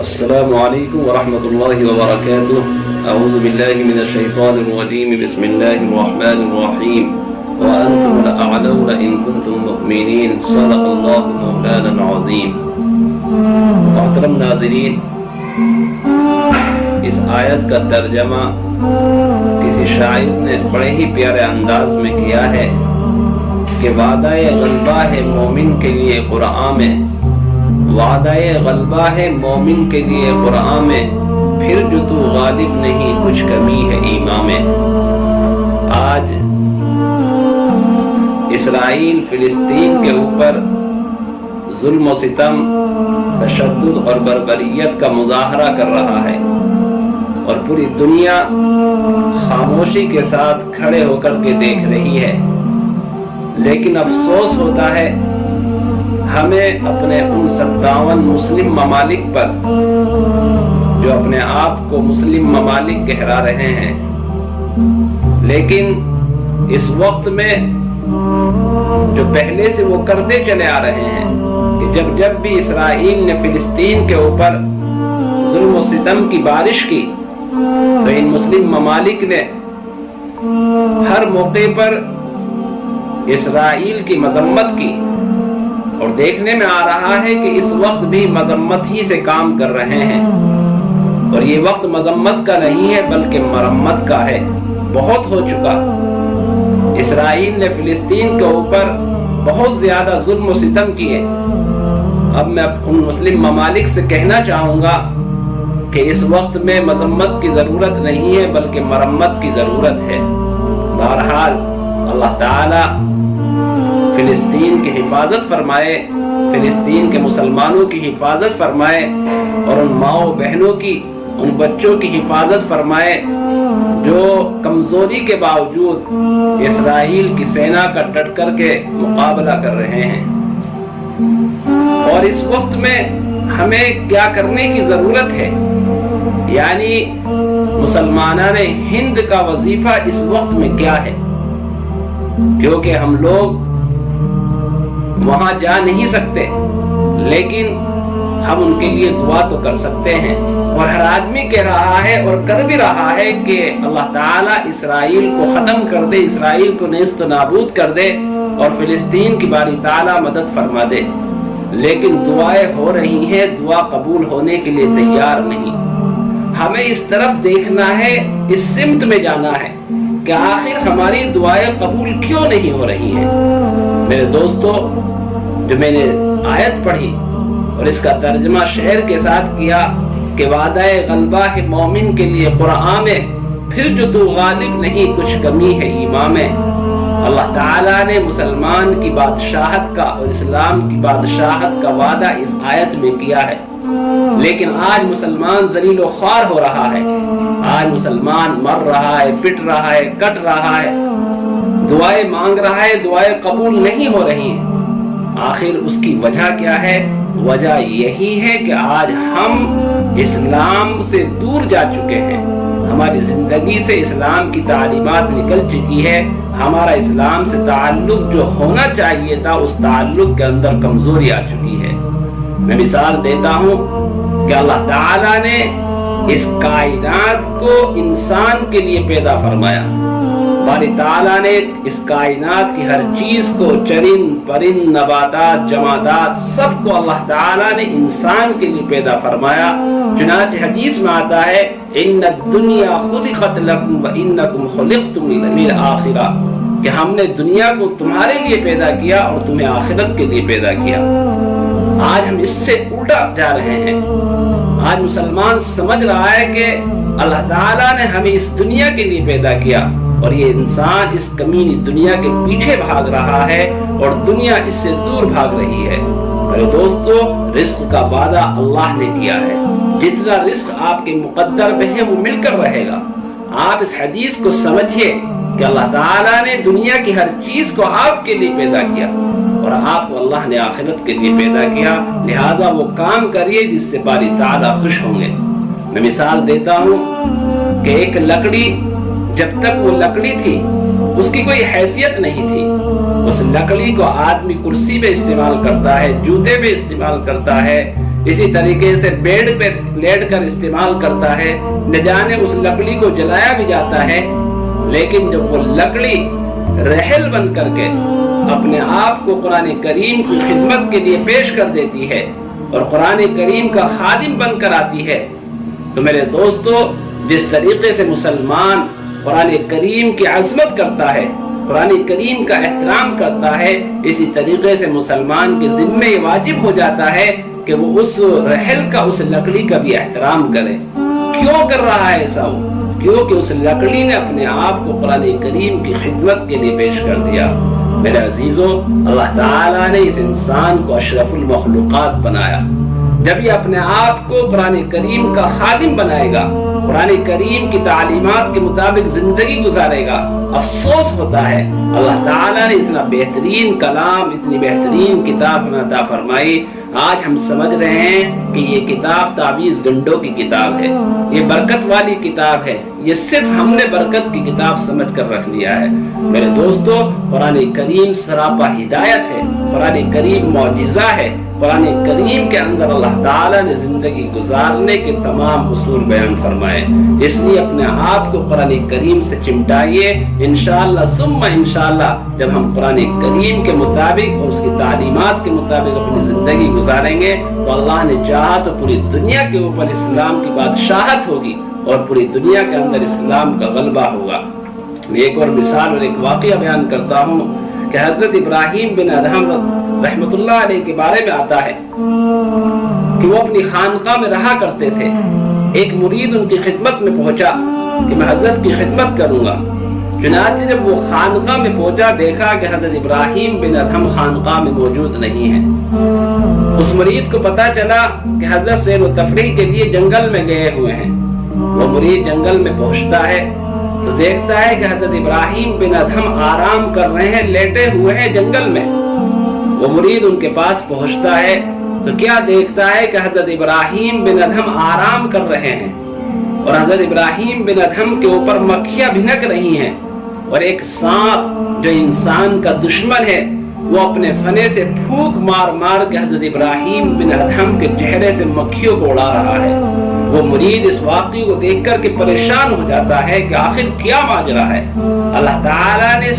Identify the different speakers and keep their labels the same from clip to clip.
Speaker 1: السلام علیکم ورحمۃ اللہ وبرکاتہ۔ اعوذ باللہ من الشیطان الرجیم، بسم اللہ الرحمن الرحیم۔ وانتم الاعلون ان کنتم مؤمنین، صدق اللہ مولانا العظیم۔ محترم ناظرین، اس آیت کا ترجمہ کسی شاعر نے بڑے ہی پیارے انداز میں کیا ہے کہ وعدہ غلبہ ہے مومن کے لیے قرآن میں، وعدہ غلبہ ہے مومن کے لیے قرآن میں، پھر جو تو غالب نہیں کچھ کمی ہے ایمان میں۔ آج اسرائیل فلسطین کے اوپر ظلم و ستم، تشدد اور بربریت کا مظاہرہ کر رہا ہے، اور پوری دنیا خاموشی کے ساتھ کھڑے ہو کر کے دیکھ رہی ہے۔ لیکن افسوس ہوتا ہے ہمیں اپنے ان 57 مسلم ممالک پر جو اپنے آپ کو مسلم ممالک کہلا رہے ہیں، لیکن اس وقت میں جو پہلے سے وہ کرتے چلے آ رہے ہیں کہ جب بھی اسرائیل نے فلسطین کے اوپر ظلم و ستم کی بارش کی تو ان مسلم ممالک نے ہر موقع پر اسرائیل کی مذمت کی، اور دیکھنے میں آ رہا ہے کہ اس وقت بھی مذمت ہی سے کام کر رہے ہیں، اور یہ وقت مذمت کا نہیں ہے بلکہ مرمت کا ہے۔ بہت ہو چکا، اسرائیل نے فلسطین کے اوپر بہت زیادہ ظلم و ستم کیے۔ اب میں ان مسلم ممالک سے کہنا چاہوں گا کہ اس وقت میں مذمت کی ضرورت نہیں ہے بلکہ مرمت کی ضرورت ہے۔ بہرحال اللہ تعالی فلسطین کی حفاظت فرمائے، فلسطین کے مسلمانوں کی حفاظت فرمائے، اور ان ماؤں بہنوں کی، ان بچوں کی حفاظت فرمائے جو کمزوری کے باوجود اسرائیل کی سینا کا ڈٹ کر کے مقابلہ کر رہے ہیں۔ اور اس وقت میں ہمیں کیا کرنے کی ضرورت ہے، یعنی مسلمانان ہند کا وظیفہ اس وقت میں کیا ہے، کیونکہ ہم لوگ وہاں جا نہیں سکتے، لیکن ہم ان کے لیے دعا تو کر سکتے ہیں، اور ہر آدمی کہہ رہا ہے اور کر بھی رہا ہے کہ اللہ تعالیٰ اسرائیل کو ختم کر دے، اسرائیل کو نیست و نابود کر دے، اور فلسطین کی باری تعالیٰ مدد فرما دے۔ لیکن دعائیں ہو رہی ہیں، دعا قبول ہونے کے لیے تیار نہیں۔ ہمیں اس طرف دیکھنا ہے، اس سمت میں جانا ہے کہ آخر ہماری دعائیں قبول کیوں نہیں ہو رہی ہیں۔ میرے دوستو، جو میں نے آیت پڑھی اور اس کا ترجمہ شعر کے ساتھ کیا کہ وعدہ غلبہ ہے مومن کے لیے قرآن میں، پھر جو تو غالب نہیں کچھ کمی ہے ایمان میں۔ اللہ تعالیٰ نے مسلمان کی بادشاہت کا اور اسلام کی بادشاہت کا وعدہ اس آیت میں کیا ہے، لیکن آج مسلمان ذلیل و خوار ہو رہا ہے، آج مسلمان مر رہا ہے، پٹ رہا ہے، کٹ رہا ہے، دعائیں مانگ رہا ہے، دعائیں قبول نہیں ہو رہی ہیں۔ آخر اس کی وجہ کیا ہے؟ وجہ یہی ہے کہ آج ہم اسلام سے دور جا چکے ہیں، ہماری زندگی سے اسلام کی تعلیمات نکل چکی ہے، ہمارا اسلام سے تعلق جو ہونا چاہیے تھا اس تعلق کے اندر کمزوری آ چکی ہے۔ میں مثال دیتا ہوں کہ اللہ تعالیٰ نے اس کائنات کو انسان کے لیے پیدا فرمایا، باری تعالیٰ نے اس کائنات کی ہر چیز کو، چرند پرند نباتات جمادات سب کو اللہ تعالیٰ نے انسان کے لیے پیدا فرمایا۔ چنانچہ حدیث میں آتا ہے ان الدنیا خلقت لکم وانکم خلقتم للآخرہ، کہ ہم نے دنیا کو تمہارے لیے پیدا کیا اور تمہیں آخرت کے لیے پیدا کیا۔ آج ہم اس سے الٹا جا رہے ہیں۔ آج مسلمان سمجھ رہا ہے کہ اللہ تعالیٰ نے ہمیں اس دنیا کے لیے پیدا کیا، اور یہ انسان اس کمینی دنیا کے پیچھے بھاگ رہا ہے اور دنیا اس سے دور بھاگ رہی ہے۔ میرے دوستو، رزق کا وعدہ اللہ نے کیا ہے، جتنا رزق آپ کے مقدر میں ہے وہ مل کر رہے گا۔ آپ اس حدیث کو سمجھیے کہ اللہ تعالیٰ نے دنیا کی ہر چیز کو آپ کے لیے پیدا کیا، اور آپ کو اللہ نے آخرت کے لیے پیدا کیا، لہذا وہ کام کریے جس سے باری تعالیٰ خوش ہوں گے۔ میں مثال دیتا ہوں کہ ایک لکڑی، جب تک وہ لکڑی تھی اس کی کوئی حیثیت نہیں تھی، اس لکڑی کو آدمی کرسی پہ استعمال کرتا ہے، جوتے پہ استعمال کرتا ہے، اسی طریقے سے بیڈ پہ لیٹ کر استعمال کرتا ہے، نہ جانے اس لکڑی کو جلایا بھی جاتا ہے، لیکن جب وہ لکڑی رحل بن کر کے اپنے آپ کو قرآن کریم کی خدمت کے لیے پیش کر دیتی ہے اور قرآن کریم کا خادم بن کر آتی ہے، تو میرے دوستو جس طریقے سے مسلمان قرآن کریم کی عظمت کرتا ہے، قرآن کریم کا احترام کرتا ہے، اسی طریقے سے مسلمان کے ذمہ یہ واجب ہو جاتا ہے کہ وہ اس رحل کا، اس لکڑی کا بھی احترام کرے۔ کیوں کر رہا ہے ایسا؟ وہ کیونکہ اس لکڑی نے اپنے آپ کو قرآن کریم کی خدمت کے لیے پیش کر دیا۔ میرے عزیزوں، اللہ تعالیٰ نے اس انسان کو اشرف المخلوقات بنایا۔ جب یہ اپنے آپ کو قرآن کریم کا خادم بنائے گا، قرآن کریم کی تعلیمات کے مطابق زندگی گزارے گا، افسوس ہوتا ہے اللہ تعالیٰ نے اتنا بہترین کلام، اتنی بہترین کتاب ہمیں عطا فرمائی، آج ہم سمجھ رہے ہیں کہ یہ کتاب تعویذ گنڈوں کی کتاب ہے، یہ برکت والی کتاب ہے، یہ صرف ہم نے برکت کی کتاب سمجھ کر رکھ لیا ہے۔ میرے دوستو، قرآن کریم سراپا ہدایت ہے، قرآن کریم معجزہ ہے، قرآن کریم کے اندر اللہ تعالیٰ نے زندگی گزارنے کے تمام اصول بیان فرمائے، اس لیے اپنے آپ کو قرآن کریم سے چمٹائیے۔ انشاءاللہ ثم انشاءاللہ جب ہم قرآن کریم کے مطابق اور اس کی تعلیمات کے مطابق اپنی زندگی گزاریں گے تو اللہ نے چاہا تو پوری دنیا کے اوپر اسلام کی بادشاہت ہوگی اور پوری دنیا کے اندر اسلام کا غلبہ ہوگا۔ ایک اور مثال اور ایک واقعہ بیان کرتا ہوں کہ حضرت ابراہیم بن ادہم رحمت اللہ علیہ کے بارے میں آتا ہے کہ وہ اپنی خانقاہ میں رہا کرتے تھے۔ ایک مرید ان کی خدمت میں پہنچا کہ میں حضرت کی خدمت کروں گا۔ چنانچہ جب وہ خانقاہ میں پہنچا، دیکھا کہ حضرت ابراہیم بن ادہم خانقاہ میں موجود نہیں ہیں۔ اس مرید کو پتا چلا کہ حضرت سیر و تفریح کے لیے جنگل میں گئے ہوئے ہیں۔ وہ مرید جنگل میں پہنچتا ہے تو دیکھتا ہے کہ حضرت ابراہیم بن ادہم آرام کر رہے ہیں، لیٹے ہوئے ہیں جنگل میں۔ وہ مرید ان کے پاس پہنچتا ہے تو کیا دیکھتا ہے کہ حضرت ابراہیم بن ادہم آرام کر رہے ہیں اور حضرت ابراہیم بن ادہم کے اوپر مکھیاں بھنک رہی ہیں، اور ایک سانپ جو انسان کا دشمن ہے وہ اپنے فنے سے پھونک مار مار کے حضرت ابراہیم بن ادہم کے چہرے سے مکھیوں کو اڑا رہا ہے۔ وہ مرید اس واقعے کو دیکھ کر کے پریشان ہو جاتا ہے کہ آخر کیا ماجرا ہے۔ اللہ تعالیٰ نے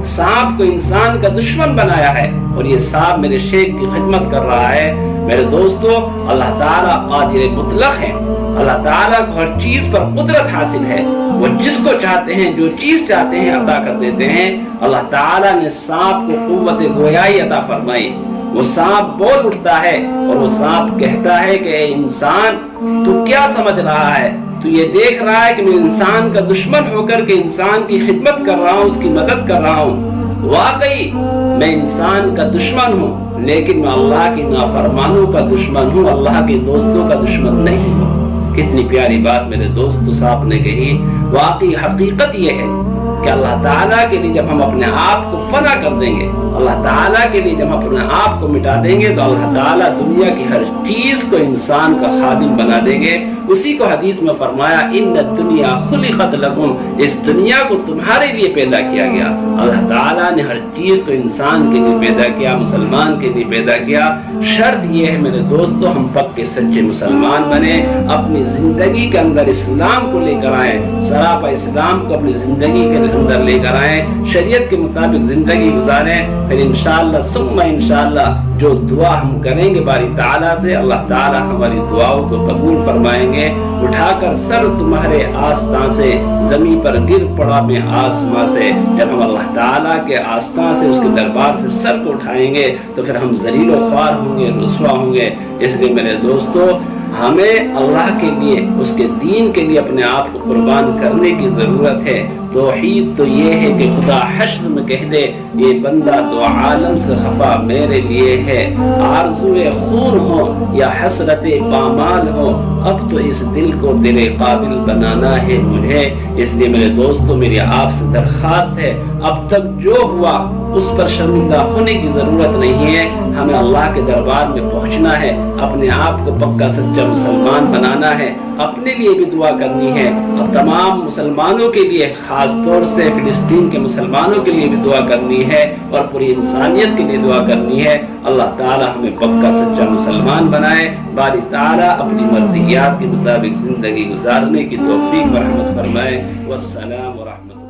Speaker 1: سانپ کو انسان کا دشمن بنایا ہے اور یہ سانپ میرے شیخ کی خدمت کر رہا ہے۔ میرے دوستو، اللہ تعالیٰ قادر مطلق ہے، اللہ تعالیٰ کو ہر چیز پر قدرت حاصل ہے، وہ جس کو چاہتے ہیں، جو چیز چاہتے ہیں عطا کر دیتے ہیں۔ اللہ تعالیٰ نے سانپ کو قوت گویائی عطا فرمائی۔ وہ سانپ بول اٹھتا ہے اور وہ سانپ کہتا ہے کہ اے انسان، تو کیا سمجھ رہا ہے؟ تو یہ دیکھ رہا ہے کہ میں انسان کا دشمن ہو کر کے انسان کی خدمت کر رہا ہوں، اس کی مدد کر رہا ہوں۔ واقعی میں انسان کا دشمن ہوں، لیکن میں اللہ کی نافرمانوں کا دشمن ہوں، اللہ کے دوستوں کا دشمن نہیں ہوں۔ کتنی پیاری بات میرے دوست صاحب نے کہی۔ واقعی حقیقت یہ ہے کہ اللہ تعالیٰ کے لیے جب ہم اپنے آپ کو فنا کر دیں گے، اللہ تعالیٰ کے لیے جب اپنے آپ کو مٹا دیں گے تو اللہ تعالیٰ دنیا کی ہر چیز کو انسان کا خادم بنا دیں گے۔ اسی کو حدیث میں فرمایا، ان الدنیا خلقت لکم، اس دنیا کو تمہارے لیے پیدا کیا گیا۔ اللہ تعالیٰ نے ہر چیز کو انسان کے لیے پیدا کیا، مسلمان کے لیے پیدا کیا۔ شرط یہ ہے میرے دوستو، ہم پکے سچے مسلمان بنے، اپنی زندگی کے اندر اسلام کو لے کر آئیں، سراپا اسلام کو اپنی زندگی کے اندر لے کر آئیں، شریعت کے مطابق زندگی گزاریں، پھر انشاءاللہ ثم انشاءاللہ جو دعا ہم کریں گے باری تعالیٰ سے، اللہ تعالیٰ ہماری دعاؤں کو قبول فرمائیں گے۔ اٹھا کر سر تمہارے آستان سے، زمین پر گر پڑا میں آسماں سے، جب ہم اللہ تعالیٰ کے آستان سے، اس کے دربار سے سر کو اٹھائیں گے تو پھر ہم ذلیل و خوار ہوں گے، رسوا ہوں گے۔ اس لیے میرے دوستو، ہمیں اللہ کے لیے، اس کے دین کے لیے اپنے آپ کو قربان کرنے کی ضرورت ہے۔ توحید تو یہ ہے کہ خدا حشر میں کہہ دے، یہ بندہ دو عالم سے خفا میرے لیے ہے، آرزوئے خون ہو یا حسرت پامال ہو، اب تو اس دل کو تیرے قابل بنانا ہے مجھے۔ اس لیے میرے دوستو، میری آپ سے درخواست ہے، اب تک جو ہوا اس پر شرمندہ ہونے کی ضرورت نہیں ہے۔ ہمیں اللہ کے دربار میں پہنچنا ہے، اپنے آپ کو پکا سچا مسلمان بنانا ہے، اپنے لیے بھی دعا کرنی ہے اور تمام مسلمانوں کے لیے خاص طور سے فلسطین کے مسلمانوں کے لیے بھی دعا کرنی ہے اور پوری انسانیت کے لیے دعا کرنی ہے۔ اللہ تعالی ہمیں پکا سچا مسلمان بنائے، باری تعالی اپنی مرضیات کے مطابق زندگی گزارنے کی توفیق و رحمت فرمائے۔ والسلام ورحمۃ اللہ۔